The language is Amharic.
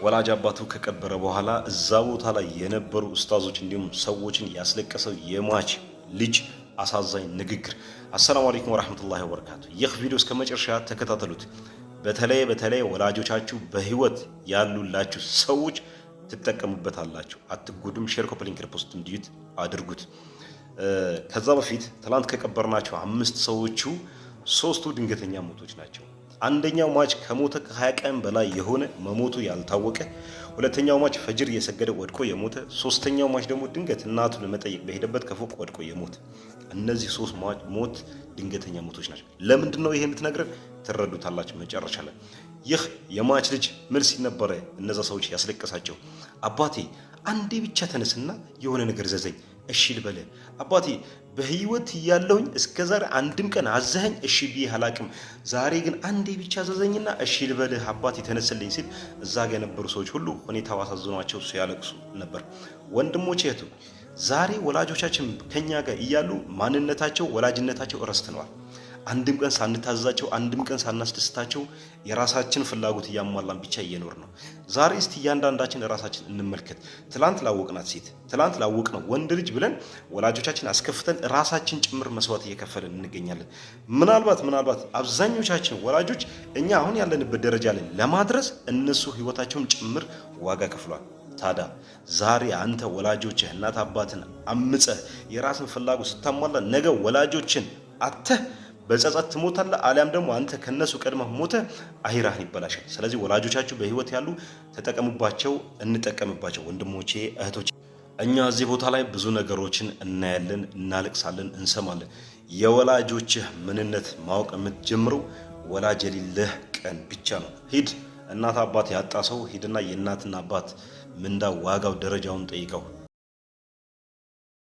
ወላጅ አባቱ ከቀበረ በኋላ እዛ ቦታ ላይ የነበሩ ኡስታዞች እንዲሁም ሰዎችን ያስለቀሰው የሟች ልጅ አሳዛኝ ንግግር። አሰላሙ አለይኩም ወራህመቱላሂ ወበረካቱ። ይህ ቪዲዮ እስከ መጨረሻ ተከታተሉት። በተለይ ወላጆቻችሁ በህይወት ያሉላችሁ ሰዎች ትጠቀሙበታላችሁ። አትጎዱም። ሼር፣ ኮፒ ሊንክ፣ ሪፖስት እንዲዩት አድርጉት። ከዛ በፊት ትላንት ከቀበርናቸው 5 ሰዎቹ 3ቱ ድንገተኛ ሞቶች ናቸው። አንደኛው ሟች ከሞተ ከ20 ቀን በላይ የሆነ መሞቱ ያልታወቀ፣ ሁለተኛው ሟች ፈጅር እየሰገደ ወድቆ የሞተ፣ ሶስተኛው ሟች ደግሞ ድንገት እናቱን ለመጠየቅ በሄደበት ከፎቅ ወድቆ የሞተ። እነዚህ 3 ሞት ድንገተኛ ሞቶች ናቸው። ለምንድን ነው ይሄ የምትነግረን? ትረዱታላችሁ መጨረሻ ላይ። ይህ የሟች ልጅ መልስ ነበረ እነዛ ሰዎች ያስለቀሳቸው። አባቴ አንዴ ብቻ ተነስና የሆነ ነገር ዘዘኝ እሺ ልበለ። አባቴ በህይወት ያለውኝ እስከዛሬ አንድም ቀን አዘኸኝ እሺ ብዬ አላቅም። ዛሬ ግን አንዴ ብቻ ዘዘኝና እሺ ልበለ አባቴ ተነስልኝ ሲል እዛ ጋር የነበሩ ሰዎች ሁሉ ሁኔታው አሳዝኗቸው ሲያለቅሱ ነበር። ወንድሞቼ እህቱ፣ ዛሬ ወላጆቻችን ከኛ ጋር እያሉ ማንነታቸው ወላጅነታቸው ረስተነዋል። አንድም ቀን ሳንታዘዛቸው፣ አንድም ቀን ሳናስደስታቸው የራሳችን ፍላጎት እያሟላን ብቻ እየኖር ነው። ዛሬ እስቲ እያንዳንዳችን ራሳችን እንመልከት። ትላንት ላወቅናት ሴት፣ ትላንት ላወቅነው ወንድ ልጅ ብለን ወላጆቻችን አስከፍተን ራሳችን ጭምር መስዋዕት እየከፈልን እንገኛለን። ምናልባት አብዛኞቻችን ወላጆች እኛ አሁን ያለንበት ደረጃ ላይ ለማድረስ እነሱ ህይወታቸውን ጭምር ዋጋ ከፍሏል። ታዲያ ዛሬ አንተ ወላጆችህ እናት አባትን አምፀህ የራስን ፍላጎት ስታሟላ ነገ ወላጆችን አተህ በጸጸት ትሞታለህ። አሊያም ደግሞ አንተ ከነሱ ቀድመህ ሞተህ አሂራህን ይበላሻል። ስለዚህ ወላጆቻችሁ በህይወት ያሉ ተጠቀሙባቸው፣ እንጠቀምባቸው። ወንድሞቼ እህቶቼ፣ እኛ እዚህ ቦታ ላይ ብዙ ነገሮችን እናያለን፣ እናለቅሳለን፣ እንሰማለን። የወላጆችህ ምንነት ማወቅ የምትጀምረው ወላጅ የሌለህ ቀን ብቻ ነው። ሂድ እናት አባት ያጣ ሰው ሂድና የእናትና አባት ምንዳ ዋጋው ደረጃውን ጠይቀው።